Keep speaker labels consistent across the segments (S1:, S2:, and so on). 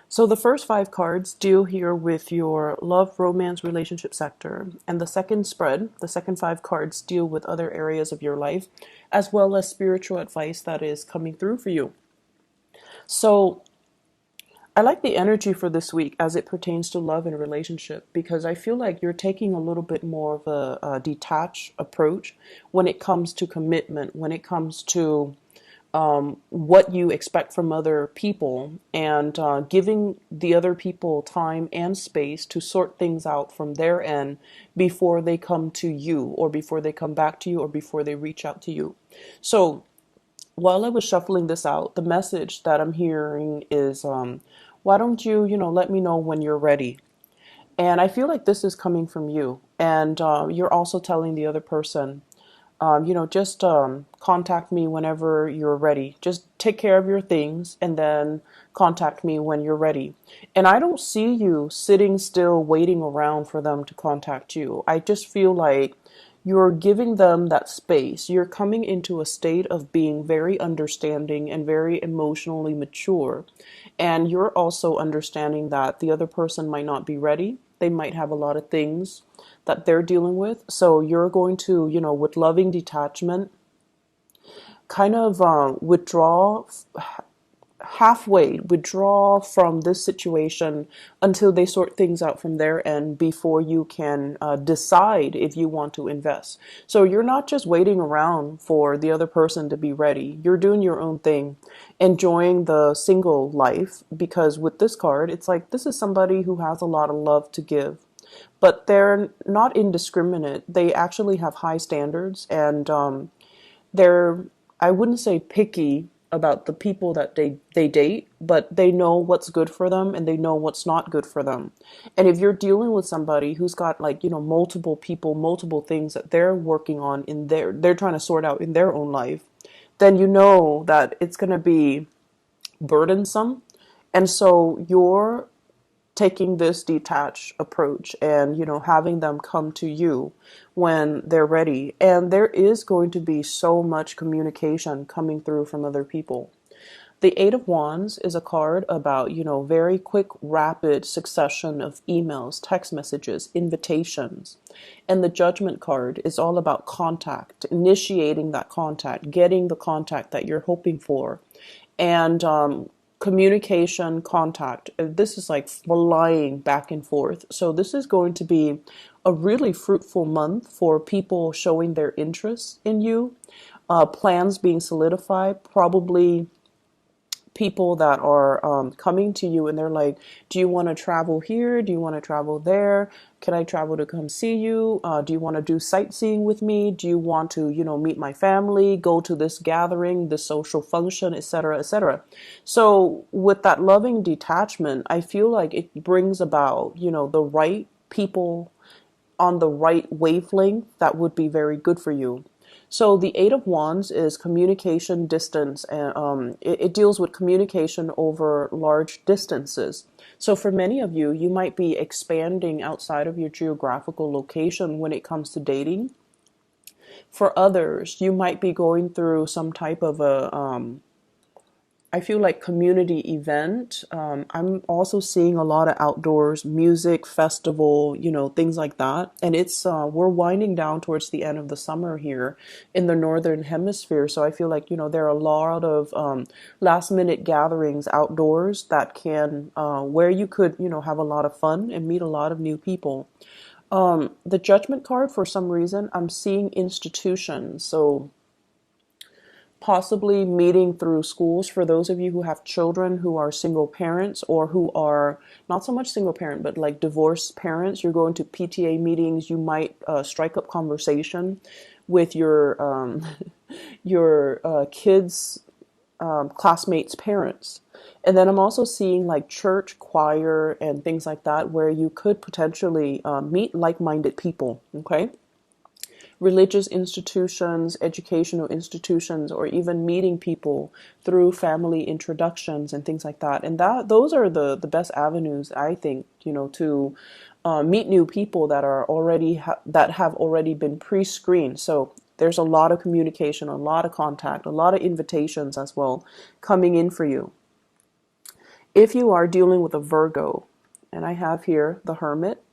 S1: So the first five cards deal here with your love, romance, relationship sector. And the second spread, the second five cards deal with other areas of your life, as well as spiritual advice that is coming through for you. So I like the energy for this week as it pertains to love and relationship because I feel like you're taking a little bit more of a detached approach when it comes to commitment, when it comes to what you expect from other people, and giving the other people time and space to sort things out from their end before they come to you, or before they come back to you, or before they reach out to you. So while I was shuffling this out, the message that I'm hearing is, why don't you, let me know when you're ready. And I feel like this is coming from you. And you're also telling the other person, just contact me whenever you're ready. Just take care of your things and then contact me when you're ready. And I don't see you sitting still waiting around for them to contact you. I just feel like you're giving them that space. You're coming into a state of being very understanding and very emotionally mature. And you're also understanding that the other person might not be ready. They might have a lot of things that they're dealing with. So you're going to, with loving detachment, kind of halfway withdraw from this situation until they sort things out from their end before you can decide if you want to invest. So you're not just waiting around for the other person to be ready. You're doing your own thing, enjoying the single life, because with this card, it's like this is somebody who has a lot of love to give. But they're not indiscriminate. They actually have high standards, and they're, I wouldn't say picky about the people that they date, but they know what's good for them and they know what's not good for them. And if you're dealing with somebody who's got, like, multiple people, multiple things that they're working on they're trying to sort out in their own life, then you know that it's going to be burdensome. And so you're taking this detached approach and having them come to you when they're ready, and there is going to be so much communication coming through from other people. The Eight of Wands is a card about very quick, rapid succession of emails, text messages, invitations. And the Judgment card is all about contact, initiating that contact, getting the contact that you're hoping for, and communication, contact. This is like flying back and forth. So this is going to be a really fruitful month for people showing their interest in you, plans being solidified, probably people that are coming to you and they're like, do you want to travel here? Do you want to travel there? Can I travel to come see you? Do you want to do sightseeing with me? Do you want to, meet my family, go to this gathering, this social function, etc., etc.? So with that loving detachment, I feel like it brings about, the right people on the right wavelength that would be very good for you. So the Eight of Wands is communication distance, and it deals with communication over large distances. So for many of you, you might be expanding outside of your geographical location when it comes to dating. For others, you might be going through some type of a I feel like community event. I'm also seeing a lot of outdoors music festival, things like that. And it's we're winding down towards the end of the summer here in the northern hemisphere. So I feel like there are a lot of last minute gatherings outdoors that can where you could have a lot of fun and meet a lot of new people. The Judgment card, for some reason, I'm seeing institutions. So possibly meeting through schools for those of you who have children who are single parents, or who are not so much single parent but like divorced parents. You're going to PTA meetings. You might strike up conversation with your your kids classmates parents. And then I'm also seeing like church choir and things like that where you could potentially meet like-minded people. Okay, religious institutions, educational institutions, or even meeting people through family introductions and things like that. And those are the best avenues, I think, to meet new people that are that have already been pre-screened. So there's a lot of communication, a lot of contact, a lot of invitations as well coming in for you. If you are dealing with a Virgo, and I have here the Hermit,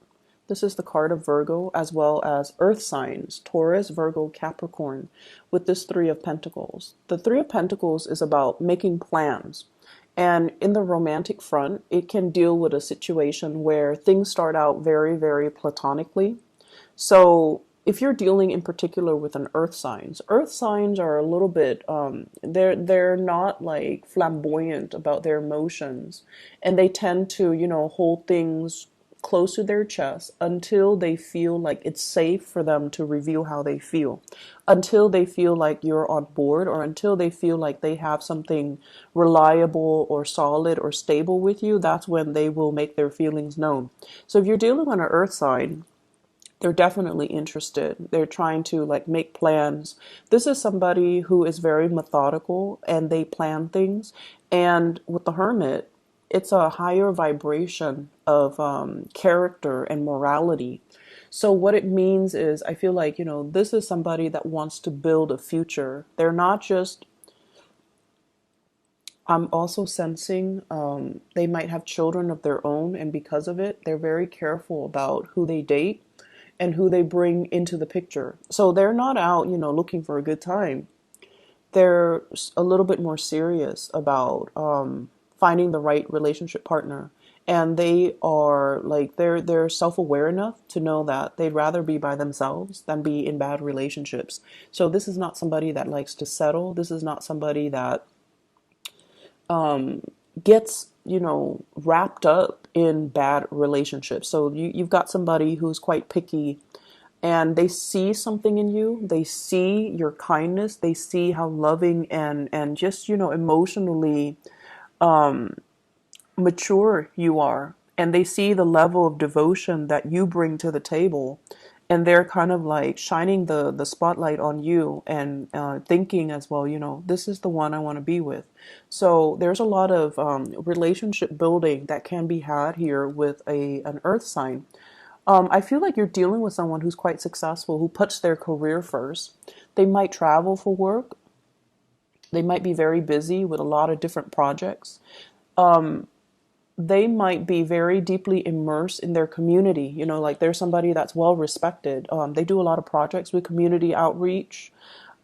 S1: this is the card of Virgo, as well as earth signs, Taurus, Virgo, Capricorn, with this Three of Pentacles. The Three of Pentacles is about making plans. And in the romantic front, it can deal with a situation where things start out very, very platonically. So if you're dealing in particular with an earth signs are a little bit they're not like flamboyant about their emotions, and they tend to, hold things close to their chest until they feel like it's safe for them to reveal how they feel, until they feel like you're on board, or until they feel like they have something reliable or solid or stable with you. That's when they will make their feelings known. So if you're dealing on an earth sign, they're definitely interested. They're trying to like make plans. This is somebody who is very methodical and they plan things. And with the Hermit, it's a higher vibration of character and morality. So what it means is, I feel like, this is somebody that wants to build a future. They're not just, I'm also sensing they might have children of their own, and because of it, they're very careful about who they date and who they bring into the picture. So they're not out, looking for a good time. They're a little bit more serious about finding the right relationship partner. And they are like, they're self-aware enough to know that they'd rather be by themselves than be in bad relationships. So this is not somebody that likes to settle. This is not somebody that gets, wrapped up in bad relationships. So you've got somebody who's quite picky, and they see something in you. They see your kindness. They see how loving and just, emotionally mature you are. And they see the level of devotion that you bring to the table. And they're kind of like shining the spotlight on you, and thinking as well, this is the one I want to be with. So there's a lot of relationship building that can be had here with an earth sign. I feel like you're dealing with someone who's quite successful, who puts their career first. They might travel for work. They might be very busy with a lot of different projects. They might be very deeply immersed in their community. Like they're somebody that's well respected. They do a lot of projects with community outreach.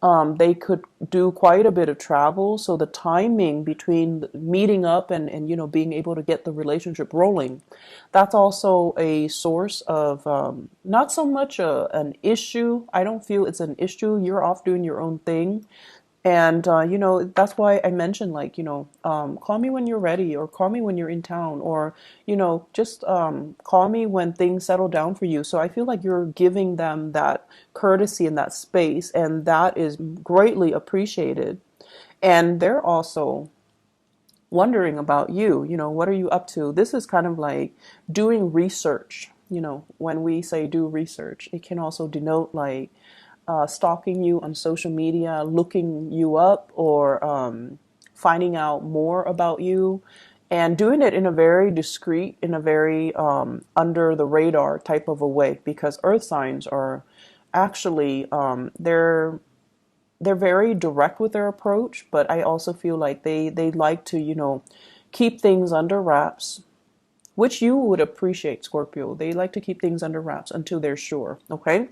S1: They could do quite a bit of travel. So the timing between meeting up and being able to get the relationship rolling, that's also a source of not so much an issue. I don't feel it's an issue. You're off doing your own thing. And, that's why I mentioned, like, call me when you're ready, or call me when you're in town, or, just call me when things settle down for you. So I feel like you're giving them that courtesy and that space, and that is greatly appreciated. And they're also wondering about you, what are you up to? This is kind of like doing research. When we say do research, it can also denote like, stalking you on social media, looking you up, or finding out more about you, and doing it in a very discreet, in a very under the radar type of a way, because earth signs are actually they're very direct with their approach, but I also feel like they like to, keep things under wraps, which you would appreciate, Scorpio. They like to keep things under wraps until they're sure, okay?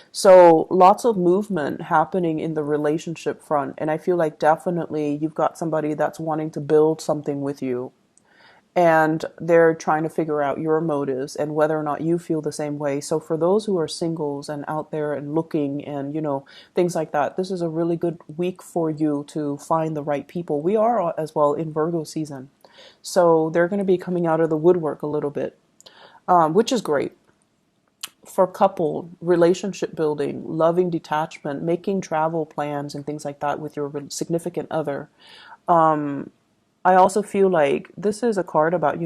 S1: So lots of movement happening in the relationship front. And I feel like definitely you've got somebody that's wanting to build something with you. And they're trying to figure out your motives and whether or not you feel the same way. So for those who are singles and out there and looking and, things like that, this is a really good week for you to find the right people. We are as well in Virgo season. So they're going to be coming out of the woodwork a little bit, which is great. For couple relationship building, loving detachment, making travel plans and things like that with your significant other. I also feel like this is a card about,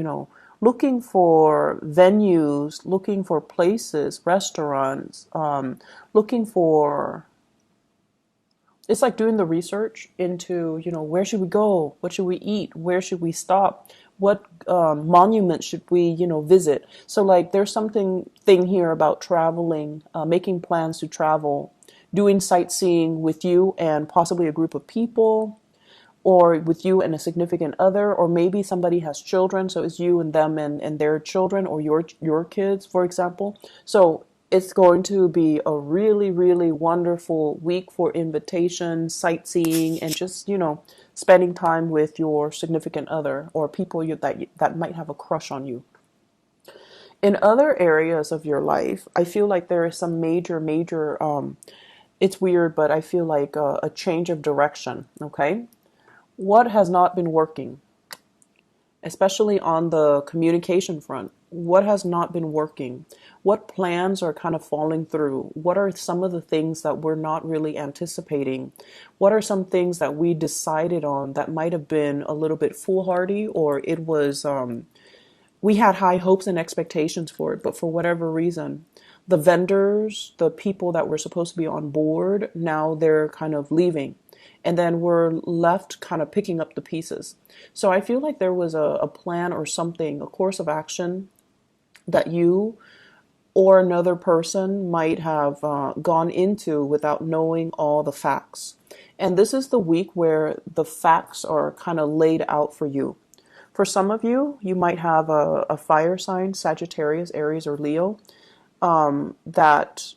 S1: looking for venues, looking for places, restaurants, looking for, it's like doing the research into, where should we go? What should we eat? Where should we stop? What monument should we, visit? So like there's something thing here about traveling, making plans to travel, doing sightseeing with you and possibly a group of people, or with you and a significant other, or maybe somebody has children, so it's you and them and their children, or your kids, for example. So it's going to be a really, really wonderful week for invitations, sightseeing, and just, spending time with your significant other or people that might have a crush on you. In other areas of your life, I feel like there is some major, it's weird, but I feel like a change of direction, okay? What has not been working, especially on the communication front? What has not been working? What plans are kind of falling through? What are some of the things that we're not really anticipating? What are some things that we decided on that might have been a little bit foolhardy, or it was we had high hopes and expectations for it, but for whatever reason, the vendors, the people that were supposed to be on board, now they're kind of leaving. And then we're left kind of picking up the pieces. So I feel like there was a plan or something, a course of action that you or another person might have gone into without knowing all the facts. And this is the week where the facts are kind of laid out for you. For some of you, you might have a fire sign, Sagittarius, Aries, or Leo, that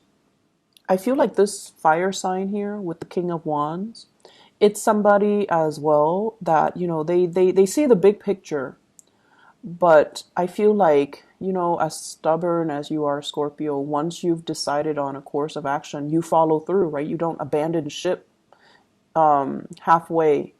S1: I feel like this fire sign here with the King of Wands, it's somebody as well that, they see the big picture, but I feel like, as stubborn as you are, Scorpio, once you've decided on a course of action, you follow through, right? You don't abandon ship halfway.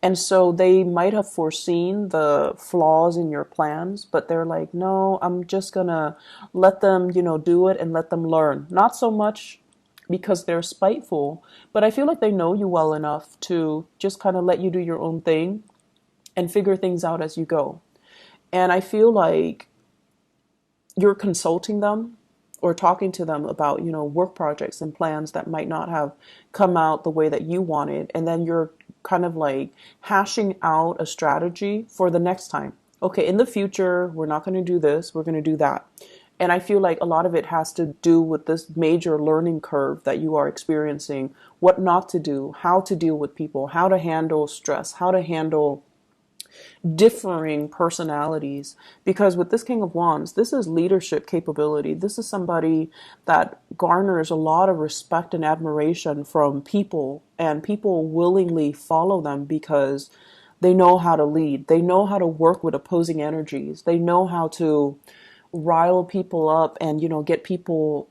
S1: And so they might have foreseen the flaws in your plans, but they're like, no, I'm just gonna let them, do it and let them learn. Not so much because they're spiteful, but I feel like they know you well enough to just kind of let you do your own thing and figure things out as you go. And I feel like you're consulting them or talking to them about, work projects and plans that might not have come out the way that you wanted. And then you're kind of like hashing out a strategy for the next time. Okay, in the future, we're not going to do this, we're going to do that. And I feel like a lot of it has to do with this major learning curve that you are experiencing, what not to do, how to deal with people, how to handle stress, how to handle differing personalities. Because with this King of Wands, this is leadership capability. This is somebody that garners a lot of respect and admiration from people, and people willingly follow them because they know how to lead. They know how to work with opposing energies. They know how to rile people up and, get people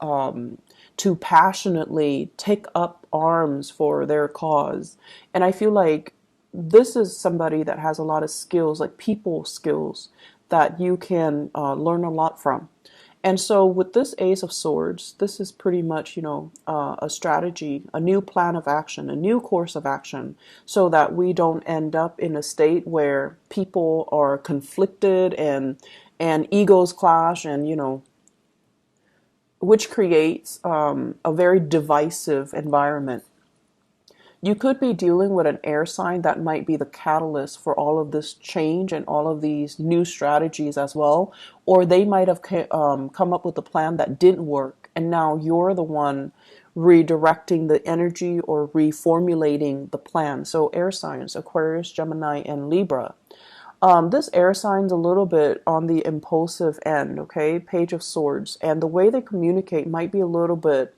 S1: to passionately take up arms for their cause. And I feel like this is somebody that has a lot of skills, like people skills, that you can learn a lot from. And so with this Ace of Swords, this is pretty much, a strategy, a new plan of action, a new course of action, so that we don't end up in a state where people are conflicted and egos clash, and, which creates a very divisive environment. You could be dealing with an air sign that might be the catalyst for all of this change and all of these new strategies as well. Or they might have come up with a plan that didn't work, and now you're the one redirecting the energy or reformulating the plan. So air signs, Aquarius, Gemini, and Libra. This air sign's a little bit on the impulsive end, okay? Page of Swords. And the way they communicate might be a little bit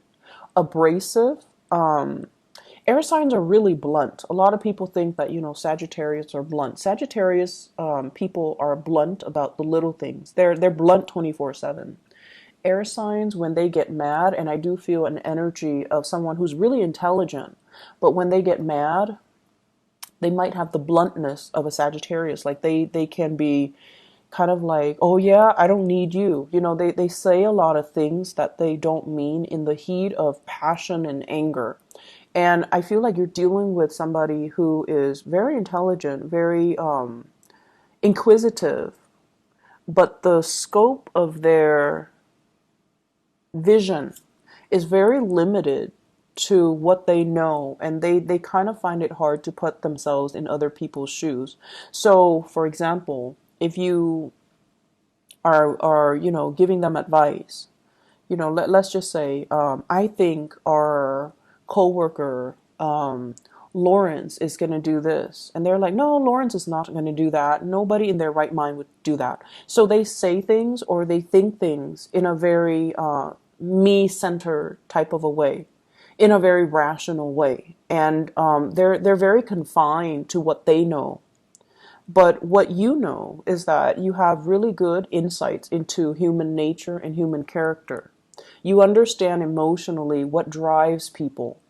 S1: abrasive. Air signs are really blunt. A lot of people think that, Sagittarius are blunt. Sagittarius people are blunt about the little things. They're blunt 24/7. Air signs, when they get mad, and I do feel an energy of someone who's really intelligent, but when they get mad, they might have the bluntness of a Sagittarius. Like they can be kind of like, oh yeah, I don't need you. They say a lot of things that they don't mean in the heat of passion and anger. And I feel like you're dealing with somebody who is very intelligent, very inquisitive, but the scope of their vision is very limited to what they know, and they kind of find it hard to put themselves in other people's shoes. So, for example, if you are giving them advice, let's just say, I think our coworker Lawrence is going to do this. And they're like, no, Lawrence is not going to do that. Nobody in their right mind would do that. So they say things or they think things in a very me-centered type of a way, in a very rational way. And they're very confined to what they know. But what you know is that you have really good insights into human nature and human character. You understand emotionally what drives people.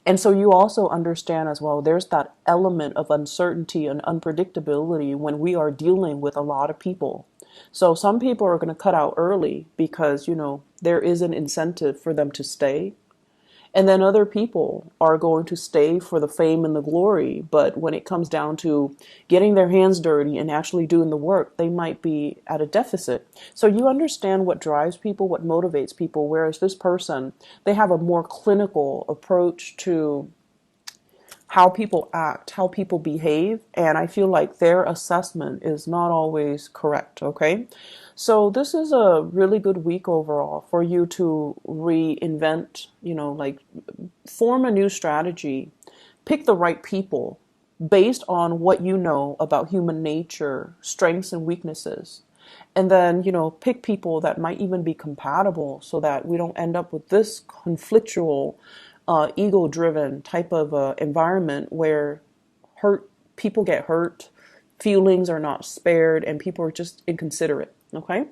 S1: And so you also understand as well, there's that element of uncertainty and unpredictability when we are dealing with a lot of people. So some people are going to cut out early because, there is an incentive for them to stay. And then other people are going to stay for the fame and the glory. But when it comes down to getting their hands dirty and actually doing the work, they might be at a deficit. So you understand what drives people, what motivates people. Whereas this person, they have a more clinical approach to how people act, how people behave, and I feel like their assessment is not always correct, okay? So this is a really good week overall for you to reinvent, like form a new strategy, pick the right people based on what you know about human nature, strengths and weaknesses. And then, pick people that might even be compatible so that we don't end up with this conflictual, ego-driven type of environment where people get hurt, feelings are not spared, and people are just inconsiderate. Okay?